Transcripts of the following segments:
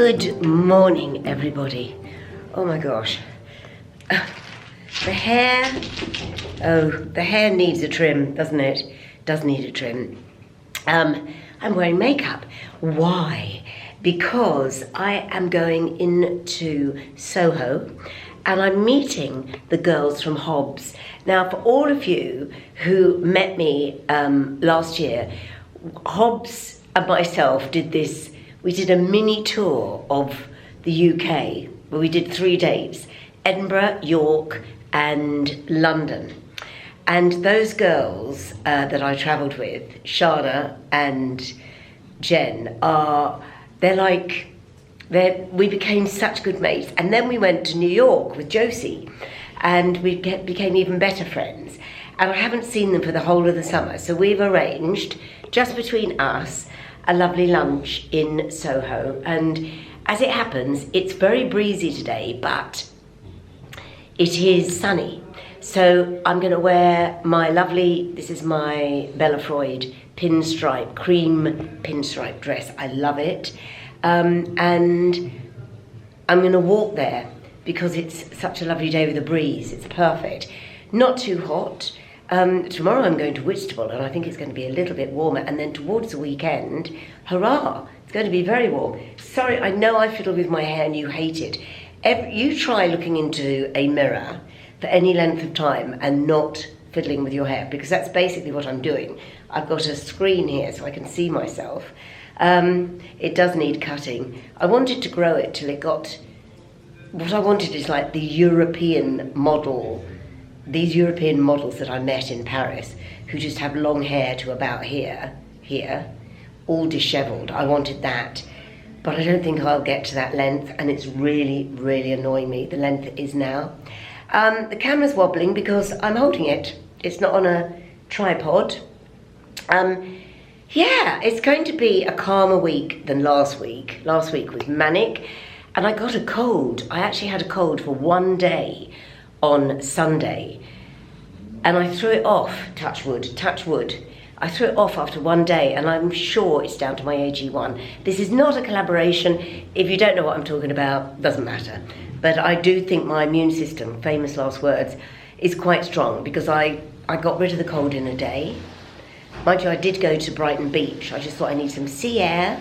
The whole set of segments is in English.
Good morning, everybody. Oh my gosh. The hair needs a trim, doesn't it? Does need a trim. I'm wearing makeup. Why? Because I am going into Soho and I'm meeting the girls from Hobbs. Now, for all of you who met me last year, Hobbs and myself did this. We did a mini tour of the UK where we did 3 dates: Edinburgh, York and London. And those girls that I travelled with, Shana and Jen, we became such good mates. And then we went to New York with Josie and we became even better friends. And I haven't seen them for the whole of the summer. So we've arranged, just between us, a lovely lunch in Soho. And as it happens, it's very breezy today, but it is sunny. So I'm going to wear my lovely, this is my Bella Freud pinstripe, cream pinstripe dress. I love it. And I'm going to walk there because it's such a lovely day with a breeze. It's perfect. Not too hot. Tomorrow I'm going to Whitstable and I think it's going to be a little bit warmer, and then towards the weekend, hurrah, it's going to be very warm. Sorry, I know I fiddle with my hair and you hate it. You try looking into a mirror for any length of time and not fiddling with your hair, because that's basically what I'm doing. I've got a screen here so I can see myself. It does need cutting. I wanted to grow it till it got, what I wanted is like the European model, these European models that I met in Paris who just have long hair to about here, all dishevelled. I wanted that, but I don't think I'll get to that length, and it's really, really annoying me, the length it is now. The camera's wobbling because I'm holding it. It's not on a tripod. Yeah, it's going to be a calmer week than last week. Last week was manic, and I got a cold. I actually had a cold for 1 day on Sunday, and I threw it off, touch wood. I threw it off after 1 day, and I'm sure it's down to my AG1. This is not a collaboration. If you don't know what I'm talking about, doesn't matter. But I do think my immune system, famous last words, is quite strong, because I got rid of the cold in a day. Mind you, I did go to Brighton Beach. I just thought I need some sea air,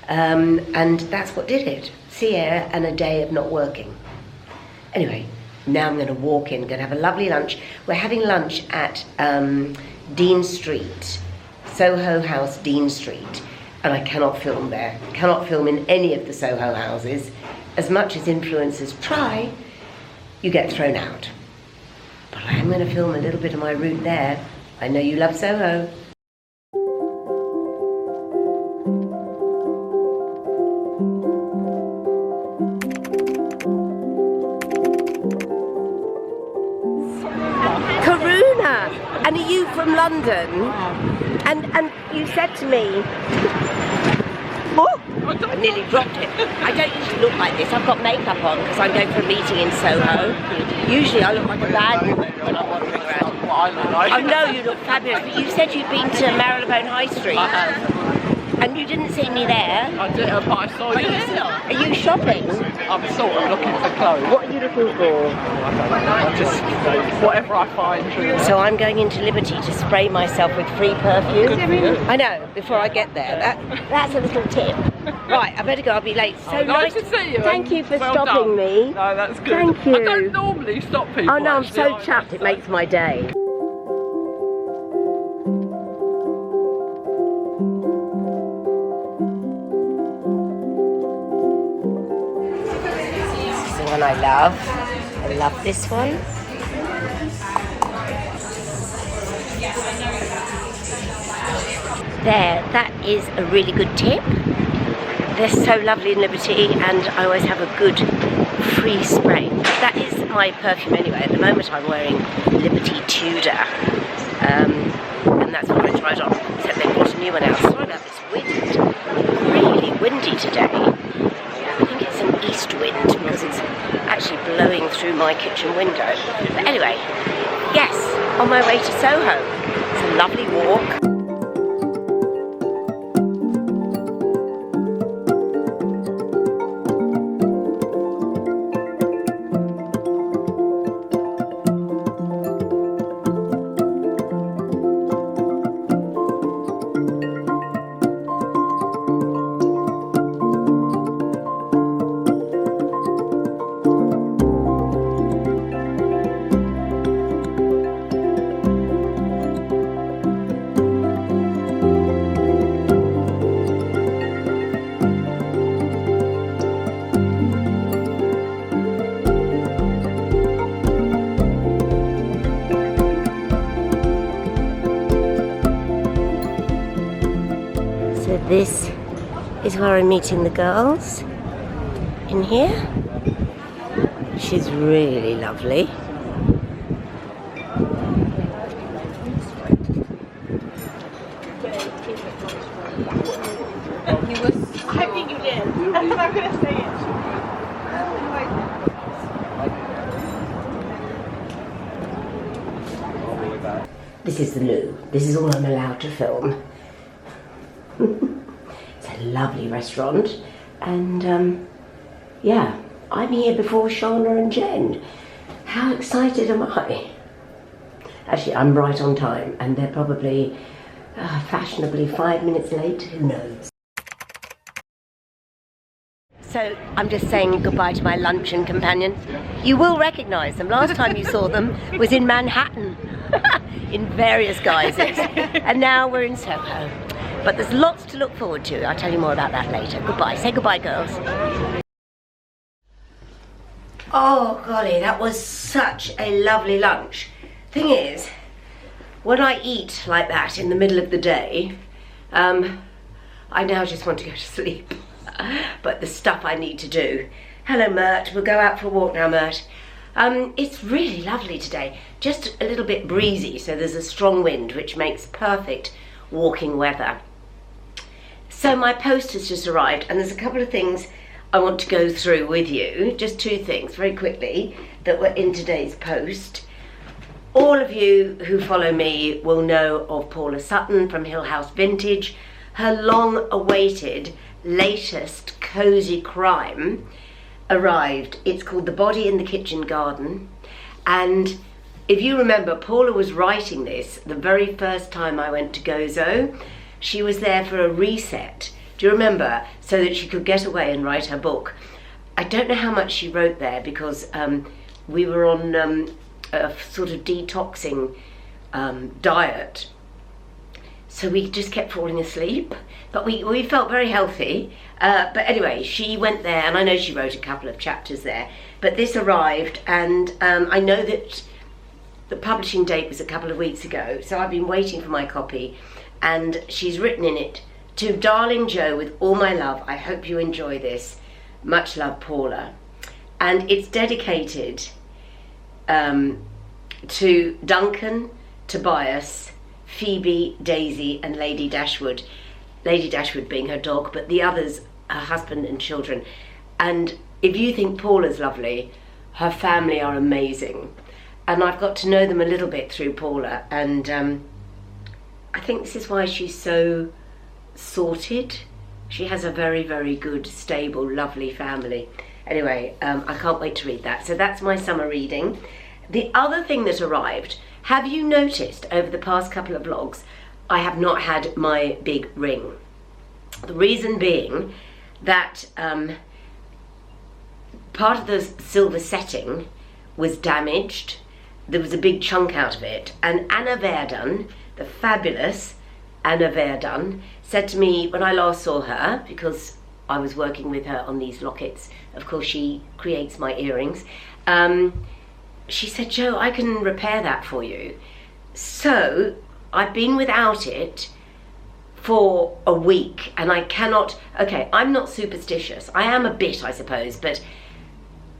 and that's what did it. Sea air and a day of not working. Anyway, now I'm going to walk in, going to have a lovely lunch. We're having lunch at Dean Street, Soho House, Dean Street, and I cannot film there. Cannot film in any of the Soho houses. As much as influencers try, you get thrown out. But I am going to film a little bit of my route there. I know you love Soho. And are you from London? And you said to me, oh, I nearly dropped it. I don't usually look like this. I've got makeup on because I'm going for a meeting in Soho. Usually I look like a bad woman when I'm wandering around. I know you look fabulous, but you said you'd been to Marylebone High Street. And you didn't see me there. I did, but I saw you. Are you shopping? I'm sort of looking for clothes. What are you looking for? I just, whatever I find. Really. So I'm going into Liberty to spray myself with free perfume. Good for you. I know, before I get there. That's a little tip. Right, I better go, I'll be late. So nice to see you. Thank you for well stopping done. me. No, that's good. Thank you. I don't normally stop people. Oh no, I'm actually, so chuffed, it makes my day. One I love this one. There, that is a really good tip. They're so lovely in Liberty, and I always have a good free spray. That is my perfume anyway. At the moment I'm wearing Liberty Tudor, and that's what I tried on, except they brought a new one out. Sorry about this wind. Really windy today. I think it's an east wind because it's actually blowing through my kitchen window. But anyway, yes, on my way to Soho. It's a lovely walk. This is where I'm meeting the girls, in here. She's really lovely. I think you did. I'm not going to say it. This is the loo. This is all I'm allowed to film. It's a lovely restaurant. And yeah, I'm here before Shauna and Jen. How excited am I? Actually, I'm right on time, and they're probably fashionably 5 minutes late. Who knows? So I'm just saying goodbye to my luncheon companions. You will recognise them. Last time you saw them was in Manhattan in various guises, and now we're in Soho. But there's lots to look forward to. I'll tell you more about that later. Goodbye. Say goodbye, girls. Oh golly, that was such a lovely lunch. Thing is, when I eat like that in the middle of the day, I now just want to go to sleep. But the stuff I need to do. Hello, Mert. We'll go out for a walk now, Mert. It's really lovely today. Just a little bit breezy, so there's a strong wind, which makes perfect walking weather. So my post has just arrived, and there's a couple of things I want to go through with you. Just two things, very quickly, that were in today's post. All of you who follow me will know of Paula Sutton from Hill House Vintage. Her long-awaited latest cosy crime arrived. It's called The Body in the Kitchen Garden, and if you remember, Paula was writing this the very first time I went to Gozo. She was there for a reset, do you remember, so that she could get away and write her book. I don't know how much she wrote there, because we were on a sort of detoxing diet, so we just kept falling asleep, but we felt very healthy. But anyway, she went there, and I know she wrote a couple of chapters there, but this arrived, and I know that the publishing date was a couple of weeks ago, so I've been waiting for my copy, and she's written in it, "To darling Joe, with all my love, I hope you enjoy this. Much love, Paula." And it's dedicated to Duncan, Tobias, Phoebe, Daisy, and Lady Dashwood. Lady Dashwood being her dog, but the others, her husband and children. And if you think Paula's lovely, her family are amazing. And I've got to know them a little bit through Paula, and I think this is why she's so sorted. She has a very, very good, stable, lovely family. Anyway, I can't wait to read that. So that's my summer reading. The other thing that arrived, have you noticed over the past couple of vlogs, I have not had my big ring. The reason being that part of the silver setting was damaged. There was a big chunk out of it, and Anna Verdun, the fabulous Anna Verdun, said to me when I last saw her, because I was working with her on these lockets, of course she creates my earrings, she said, "Joe, I can repair that for you." So I've been without it for a week, and I cannot, okay, I'm not superstitious. I am a bit, I suppose, but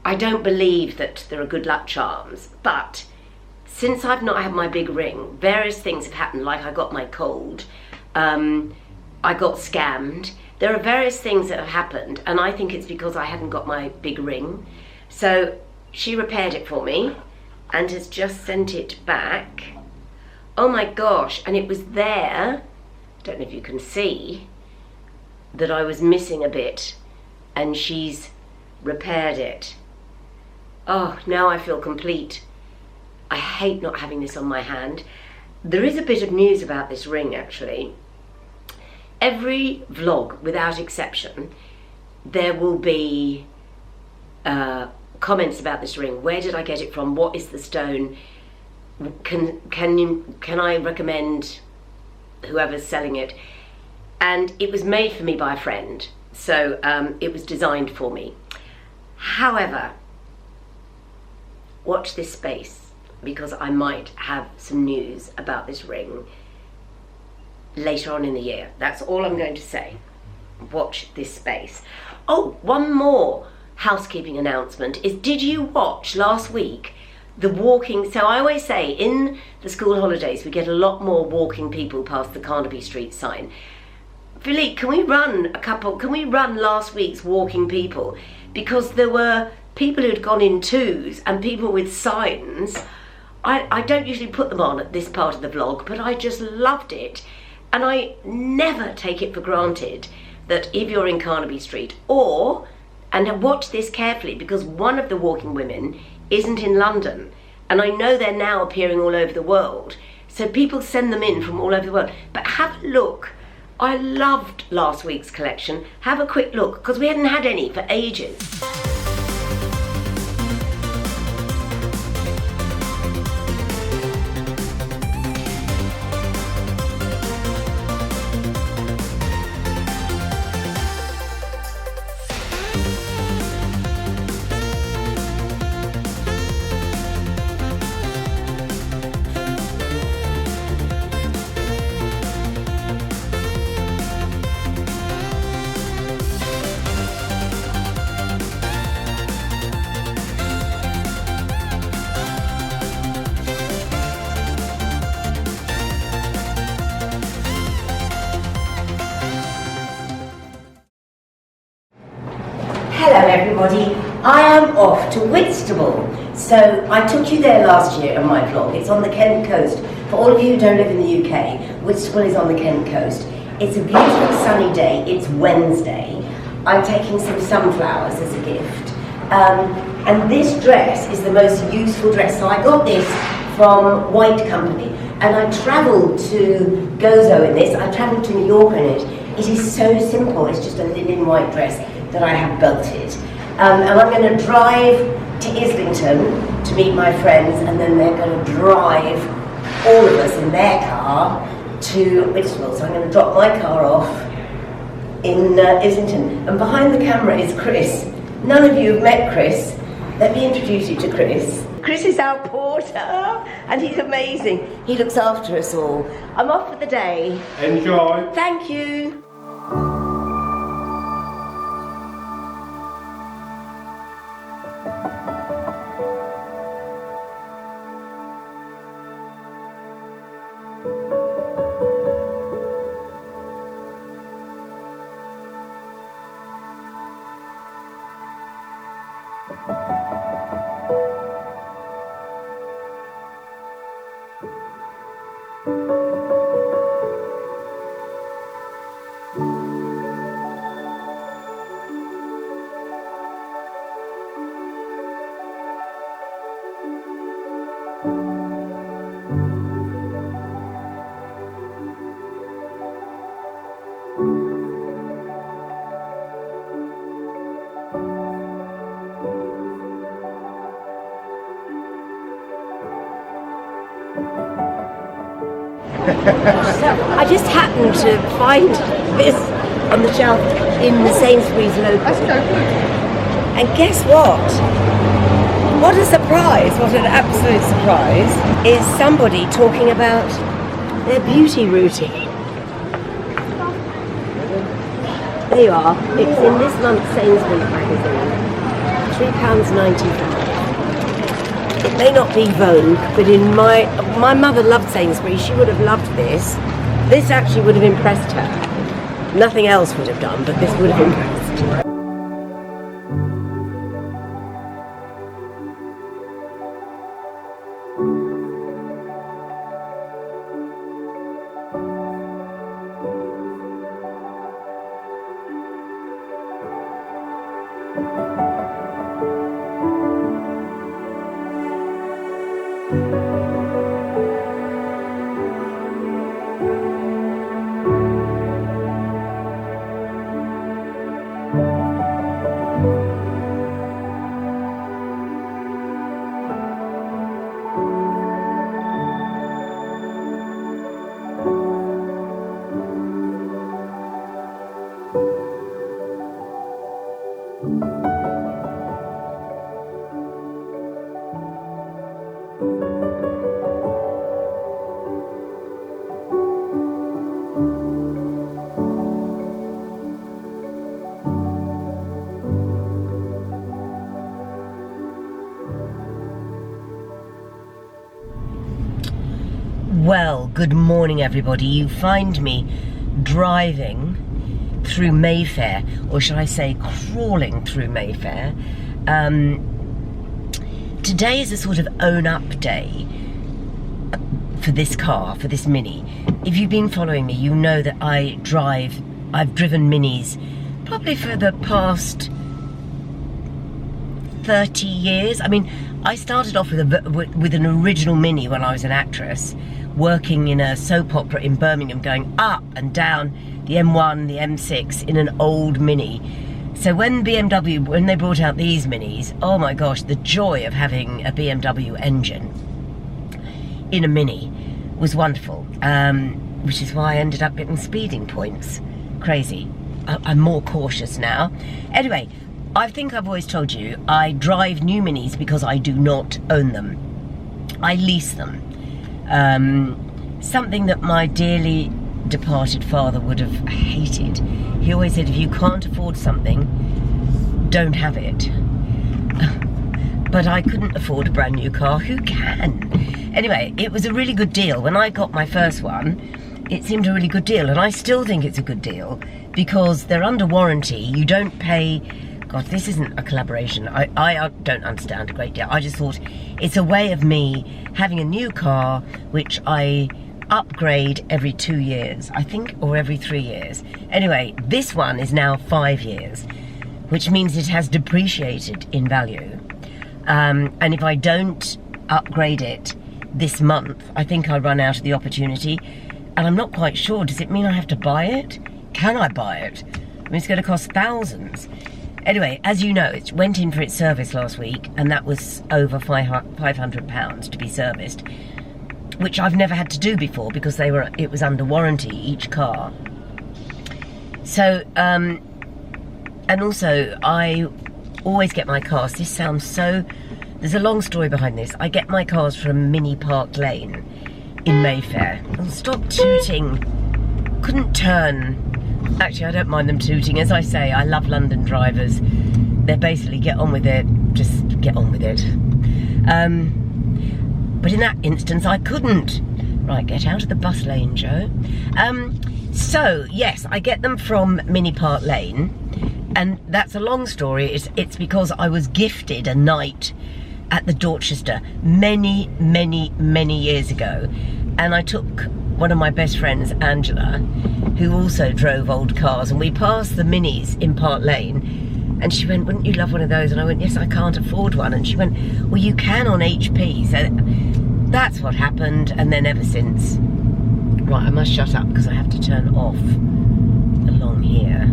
I don't believe that there are good luck charms. But since I've not had my big ring, various things have happened, like I got my cold, I got scammed. There are various things that have happened, and I think it's because I hadn't got my big ring. So she repaired it for me and has just sent it back. Oh my gosh, and it was there, don't know if you can see, that I was missing a bit, and she's repaired it. Oh, now I feel complete. I hate not having this on my hand. There is a bit of news about this ring, actually. Every vlog, without exception, there will be comments about this ring. Where did I get it from? What is the stone? Can I recommend whoever's selling it? And it was made for me by a friend, so it was designed for me. However, watch this space, because I might have some news about this ring. later on in the year. That's all I'm going to say. Watch this space. Oh, one more housekeeping announcement is, did you watch last week the walking? So I always say in the school holidays we get a lot more walking people past the Carnaby Street sign. Philippe, can we run last week's walking people? Because there were people who'd gone in twos and people with signs. I don't usually put them on at this part of the vlog, but I just loved it. And I never take it for granted that if you're in Carnaby Street, and watch this carefully, because one of the walking women isn't in London, and I know they're now appearing all over the world, so people send them in from all over the world. But have a look. I loved last week's collection. Have a quick look, because we hadn't had any for ages. Hello everybody, I am off to Whitstable. So I took you there last year on my vlog. It's on the Kent coast. For all of you who don't live in the UK, Whitstable is on the Kent coast. It's a beautiful sunny day. It's Wednesday. I'm taking some sunflowers as a gift. And this dress is the most useful dress. So I got this from White Company, and I travelled to Gozo in this. I travelled to New York in it. It is so simple. It's just a linen white dress that I have belted. And I'm going to drive to Islington to meet my friends, and then they're going to drive all of us in their car to Whitstable. So I'm going to drop my car off in Islington. And behind the camera is Chris. None of you have met Chris. Let me introduce you to Chris. Chris is our porter, and he's amazing. He looks after us all. I'm off for the day. Enjoy. Thank you. I just happened to find this on the shelf in the Sainsbury's local. Let's go. And guess what? What a surprise, what an absolute surprise, is somebody talking about their beauty routine. There you are. It's in this month's Sainsbury's magazine. £3.95. It may not be Vogue, but in my mother loved Sainsbury's. She would have loved this. This actually would have impressed her. Nothing else would have done, but this would have impressed her. Well, good morning everybody. You find me driving through Mayfair, or should I say crawling through Mayfair. Today is a sort of own up day for this car, for this Mini. If you've been following me, you know that I've driven Minis probably for the past 30 years. I mean, I started off with an original Mini when I was an actress, working in a soap opera in Birmingham, going up and down the M1, the M6 in an old Mini. So when BMW, when they brought out these Minis, oh my gosh, the joy of having a BMW engine in a Mini was wonderful, which is why I ended up getting speeding points. Crazy. I'm more cautious now. Anyway, I think I've always told you, I drive new Minis because I do not own them. I lease them. Something that my dearly departed father would have hated. He always said, if you can't afford something, don't have it. But I couldn't afford a brand new car. Who can? Anyway, it was a really good deal. When I got my first one, it seemed a really good deal, and I still think it's a good deal because they're under warranty. You don't pay. God, this isn't a collaboration. I don't understand a great deal. I just thought it's a way of me having a new car, which I upgrade every 2 years, I think, or every 3 years. Anyway, this one is now 5 years, which means it has depreciated in value. And if I don't upgrade it this month, I think I run out of the opportunity. And I'm not quite sure, does it mean I have to buy it? Can I buy it? I mean, it's going to cost thousands. Anyway, as you know, it went in for its service last week, and that was over £500 to be serviced, which I've never had to do before because it was under warranty, each car. So, and also, I always get my cars, this sounds so, there's a long story behind this. I get my cars from Mini Park Lane in Mayfair. Oh, stop tooting. Couldn't turn. Actually, I don't mind them tooting. As I say, I love London drivers. They're basically get on with it, just get on with it. But in that instance, I couldn't. Right, get out of the bus lane, Joe. So, yes, I get them from Mini Park Lane, and that's a long story. It's because I was gifted a night at the Dorchester many, many, many years ago, and I took one of my best friends, Angela, who also drove old cars, and we passed the Minis in Park Lane, and she went, wouldn't you love one of those? And I went, yes, I can't afford one. And she went, well, you can on HP. So that's what happened, and then ever since. Right, I must shut up because I have to turn off along here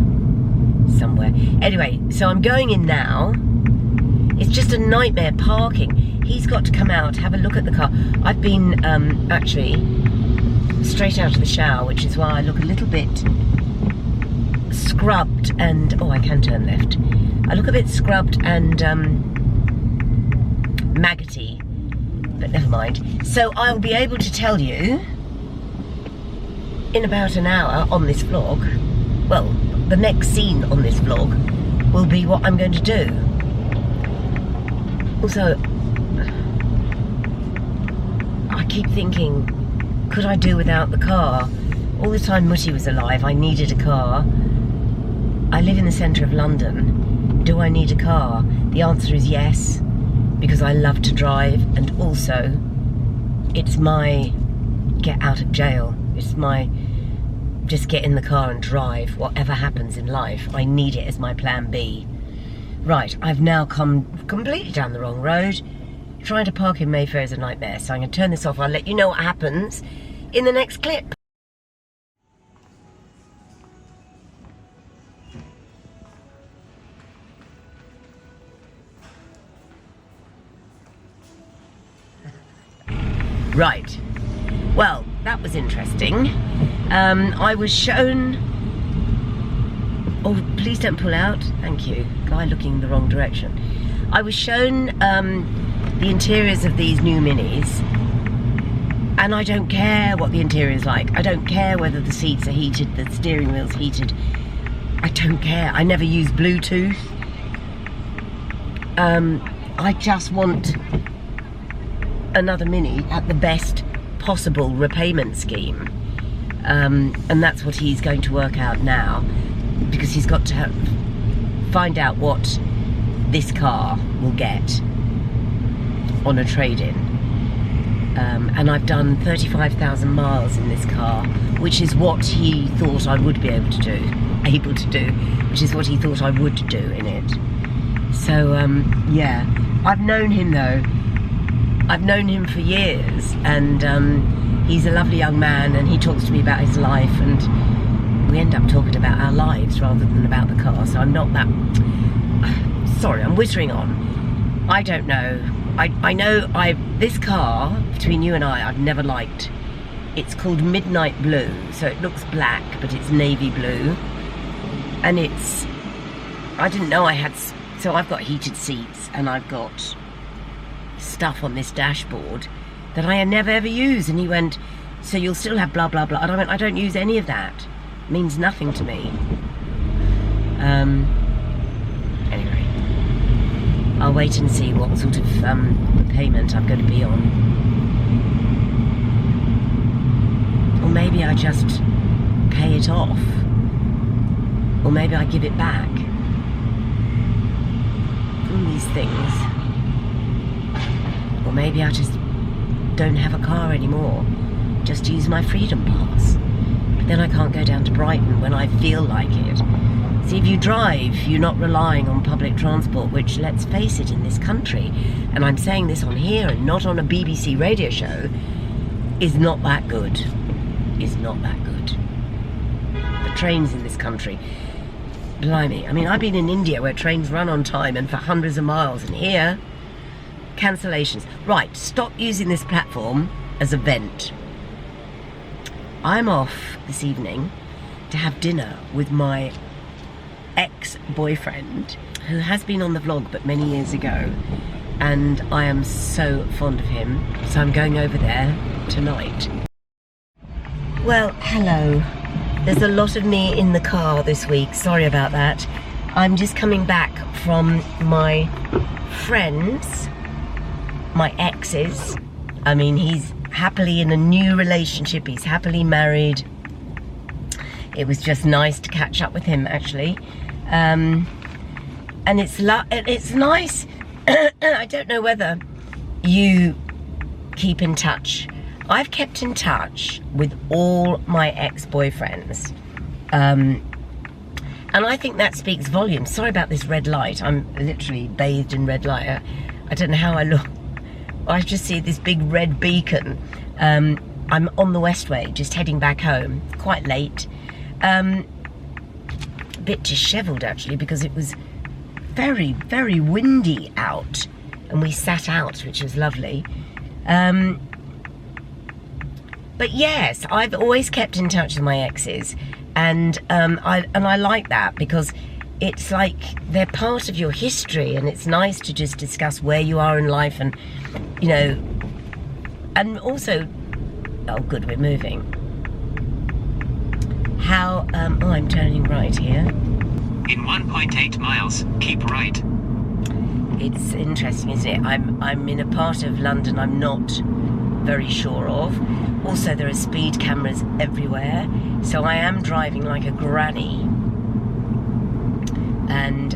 somewhere. Anyway, so I'm going in now. It's just a nightmare parking. He's got to come out, have a look at the car. I've been actually straight out of the shower, which is why I look a little bit scrubbed and, oh, I can turn left. I look a bit scrubbed and maggoty, but never mind. So I'll be able to tell you in about an hour on this vlog, well, the next scene on this vlog will be what I'm going to do. Also, I keep thinking, could I do without the car? All the time Mutti was alive, I needed a car. I live in the centre of London. Do I need a car? The answer is yes, because I love to drive, and also it's my get out of jail. It's my just get in the car and drive. Whatever happens in life, I need it as my plan B. Right, I've now come completely down the wrong road. Trying to park in Mayfair is a nightmare, so I'm going to turn this off. I'll let you know what happens in the next clip. Right, well, that was interesting. I was shown, oh, please don't pull out, thank you, guy looking the wrong direction. I was shown the interiors of these new Minis, and I don't care what the interior is like. I don't care whether the seats are heated, the steering wheel's heated. I don't care. I never use Bluetooth. I just want another Mini at the best possible repayment scheme. And that's what he's going to work out now, because he's got to find out what this car will get on a trade-in. And I've done 35,000 miles in this car, which is what he thought I would be able to do, which is what he thought I would do in it. So, yeah, I've known him though. I've known him for years, and he's a lovely young man, and he talks to me about his life, and we end up talking about our lives rather than about the car. So I'm not that... Sorry, I'm whittering on. I don't know. I know this car, between you and I, I've never liked. It's called Midnight Blue, so it looks black, but it's navy blue. And it's... I didn't know I had... So I've got heated seats, and I've got stuff on this dashboard that I never ever use. And he went, so you'll still have blah blah blah. And I went, I don't use any of that. It means nothing to me. Anyway, I'll wait and see what sort of payment I'm going to be on. Or maybe I just pay it off. Or maybe I give it back. All these things. Or maybe I just don't have a car anymore. Just use my freedom pass. But then I can't go down to Brighton when I feel like it. See, if you drive, you're not relying on public transport, which, let's face it, in this country, and I'm saying this on here and not on a BBC radio show, is not that good. Is not that good. The trains in this country, blimey. I mean, I've been in India where trains run on time and for hundreds of miles, and here, cancellations. Right, stop using this platform as a vent. I'm off this evening to have dinner with my ex-boyfriend, who has been on the vlog but many years ago, and I am so fond of him, so I'm going over there tonight. Well, hello. There's a lot of me in the car this week, sorry about that. I'm just coming back from my friends, my exes. I mean, he's happily in a new relationship, he's happily married. It was just nice to catch up with him, actually. And it's nice. I don't know whether you keep in touch. I've kept in touch with all my ex-boyfriends. And I think that speaks volumes. Sorry about this red light. I'm literally bathed in red light. I don't know how I look. I just see this big red beacon. I'm on the Westway, just heading back home. Quite late. A bit dishevelled actually, because it was very, very windy out, and we sat out, which was lovely. But yes, I've always kept in touch with my exes, and I like that, because it's like they're part of your history, and it's nice to just discuss where you are in life, and you know, and also, oh good, we're moving. How, oh, I'm turning right here. In 1.8 miles, keep right. It's interesting, isn't it? I'm in a part of London I'm not very sure of. Also, there are speed cameras everywhere, so I am driving like a granny. And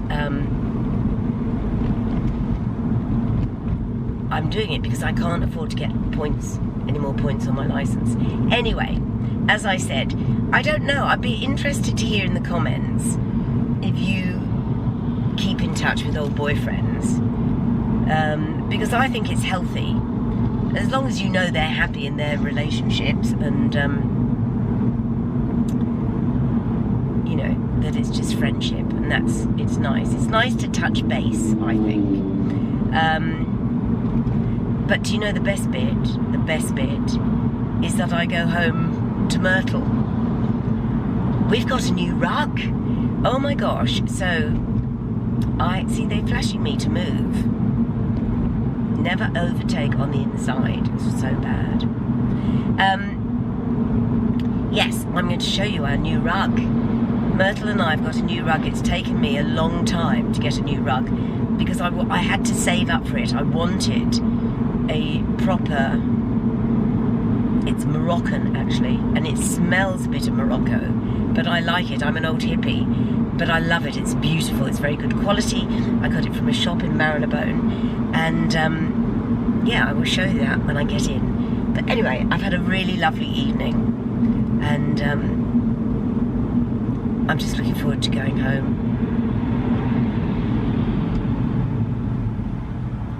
I'm doing it because I can't afford to get points, any more points on my license. Anyway, as I said, I don't know, I'd be interested to hear in the comments if you keep in touch with old boyfriends, because I think it's healthy, as long as you know they're happy in their relationships, and you know, that it's just friendship, and it's nice. It's nice to touch base, I think. But do you know the best bit? The best bit is that I go home to Myrtle. We've got a new rug. Oh my gosh. So I see they're flashing me to move. Never overtake on the inside. It's so bad. Yes, I'm going to show you our new rug. Myrtle and I have got a new rug. It's taken me a long time to get a new rug, because I had to save up for it. I wanted a proper It's Moroccan, actually, and it smells a bit of Morocco, but I like it. I'm an old hippie, but I love it. It's beautiful. It's very good quality. I got it from a shop in Marylebone, and yeah, I will show you that when I get in. But anyway, I've had a really lovely evening, and I'm just looking forward to going home.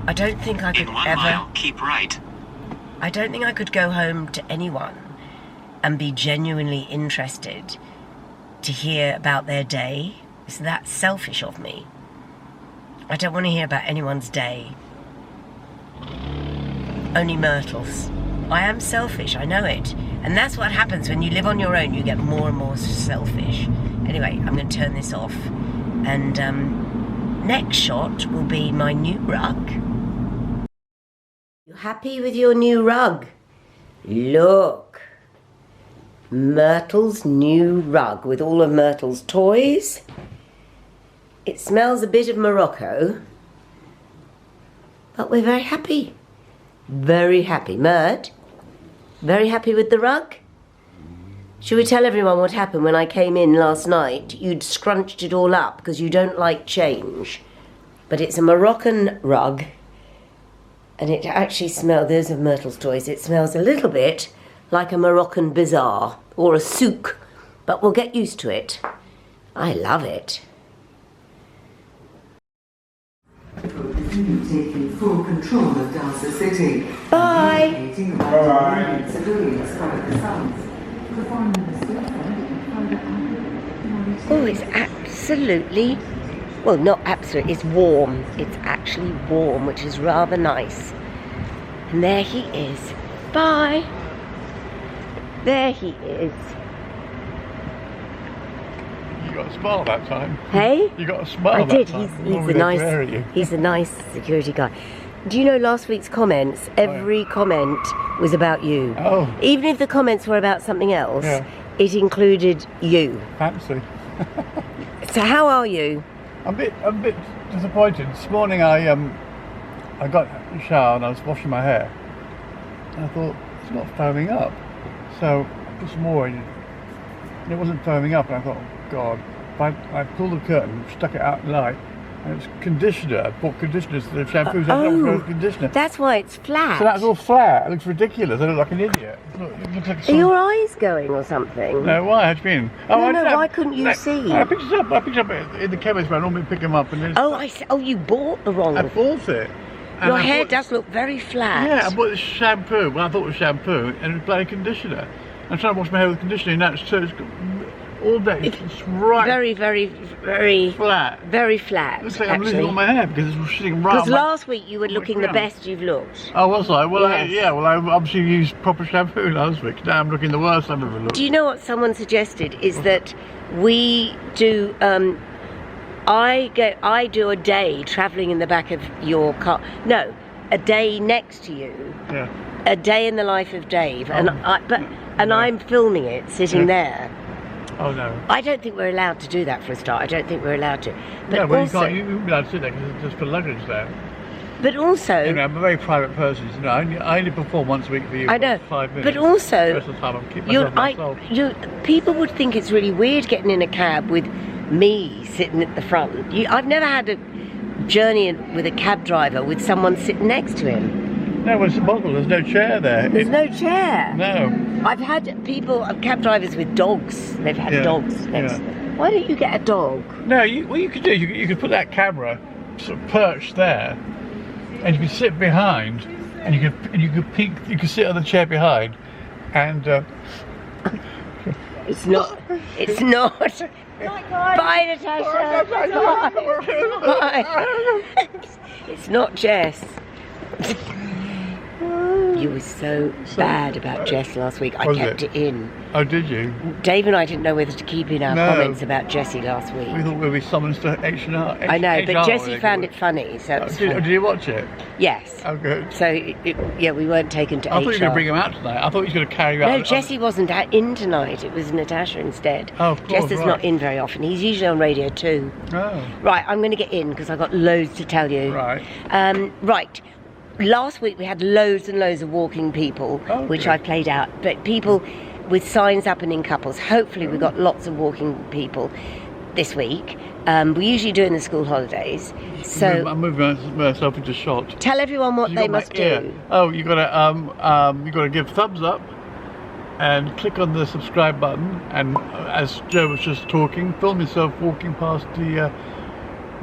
I don't think I could In 1 ever... mile, keep right. I don't think I could go home to anyone and be genuinely interested to hear about their day. It's that selfish of me. I don't want to hear about anyone's day. Only Myrtle's. I am selfish, I know it. And that's what happens when you live on your own. You get more and more selfish. Anyway, I'm going to turn this off. And next shot will be my new rug. You happy with your new rug? Look. Myrtle's new rug with all of Myrtle's toys. It smells a bit of Morocco. But we're very happy. Very happy. Myrt, very happy with the rug? Should we tell everyone what happened when I came in last night? You'd scrunched it all up because you don't like change. But it's a Moroccan rug. And it actually smells, those are Myrtle's toys, it smells a little bit like a Moroccan bazaar or a souk. But we'll get used to it. I love it. Taking full control of Gaza City. Bye. Bye. Civilians follow the sounds. Oh, it's absolutely, well, not absolutely, it's warm. It's actually warm, which is rather nice. And there he is. Bye. There he is. You got a smile that time. Hey? You got a smile I did. that time. He's a nice security guy. Do you know last week's comments? Every comment was about you. Oh. Even if the comments were about something else, Yeah. it included you. Fancy. So how are you? I'm a bit disappointed. This morning I got a shower and I was washing my hair. And I thought, it's not foaming up. So I put some more in and it wasn't foaming up, and I thought, oh God. I pulled the curtain, stuck it out in light, and it's conditioner. I bought conditioners, the shampoos, conditioner. That's why it's flat. So that's all flat. It looks ridiculous. I look like an idiot. It looks like Are your eyes going or something? No, why? How do you mean? Why couldn't you see? I picked it up. In the chemist where I normally pick them up. And Oh, I see. Oh, you bought the wrong I one. bought it. And Your I hair bought- does look very flat. Yeah, I bought this shampoo. Well, I thought it was shampoo, and it was bloody conditioner. I'm trying to wash my hair with conditioner, and that's so it's all day. It's right. Very, very, very flat. Very flat. It looks like I'm losing all my hair because it's sitting right. Because on my... last week you were looking the best you've looked. Oh, was I? Well, Yes. I obviously used proper shampoo last week. Now I'm looking the worst I've ever looked. Do you know what someone suggested? Is that we do. I do a day travelling in the back of your car. No, a day next to you. Yeah. A day in the life of Dave, and I'm filming it sitting there. Oh no. I don't think we're allowed to do that for a start. I don't think we're allowed to. But Yeah, well, also, you wouldn't be allowed to sit there because it's just for luggage there. But also, You know, I'm a very private person. You know, I only perform once a week for you. I know. For 5 minutes. But also, the rest of the time I'm keeping myself. people would think it's really weird getting in a cab with me sitting at the front. I've never had a journey with a cab driver with someone sitting next to him. No, well, it's a bottle. There's no chair there. There's no chair. No. I've had cab drivers with dogs. They've had dogs next to them. Why don't you get a dog? No, what you could do, you could put that camera sort of perched there, and you could sit behind, and you could peek. You could sit on the chair behind, and. It's not. It's not. Bye, Natasha. Bye. It's not Jess. You were so bad about Jess last week. I kept it in. Oh, did you? Dave and I didn't know whether to keep in our No. comments about Jessie last week. We thought we'd be summons to H&R. I know, but Jessie HR, found it funny. So it was Did fun. you watch it? Yes. Oh, good. So yeah, we weren't taken to I thought you were going HR. to bring him out tonight. I thought he was going to carry you out. No, Jessie wasn't in tonight. It was Natasha instead. Oh, of course, Jess is right. not in very often. He's usually on radio too. Oh. Right, I'm going to get in because I've got loads to tell you. Right. Right. last week we had loads and loads of walking people, Oh, which good. I played out. But people with signs up and in couples. Hopefully we've got lots of walking people this week. We usually do in the school holidays. So I'm moving myself into shot. tell everyone what You they got my must ear. do. Oh, you gotta give thumbs up and click on the subscribe button. And as Joe was just talking, film yourself walking past the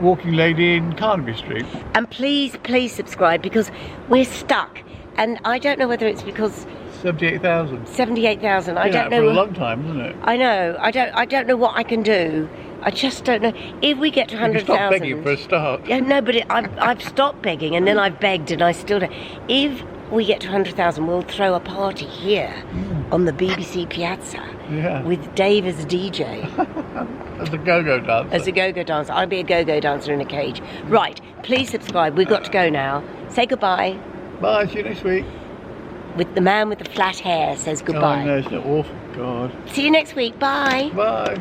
walking lady in Carnaby Street. And please subscribe, because we're stuck. And I don't know whether it's because 78,000. 78,000. I don't know. For a long time, isn't it? I know. I don't know what I can do. I just don't know. If we get to You can 100,000. stop begging for a start. Yeah, no, but I've stopped begging, and then I've begged, and I still don't. If we get to 100,000, we'll throw a party here on the BBC Piazza Yeah. with Dave as DJ, As a go-go dancer. as a go-go dancer. I'll be a go-go dancer in a cage. Right, please subscribe. We've got to go now. Say goodbye. Bye, see you next week. With the man with the flat hair says goodbye. Oh no, it's not awful. God. See you next week. Bye. Bye.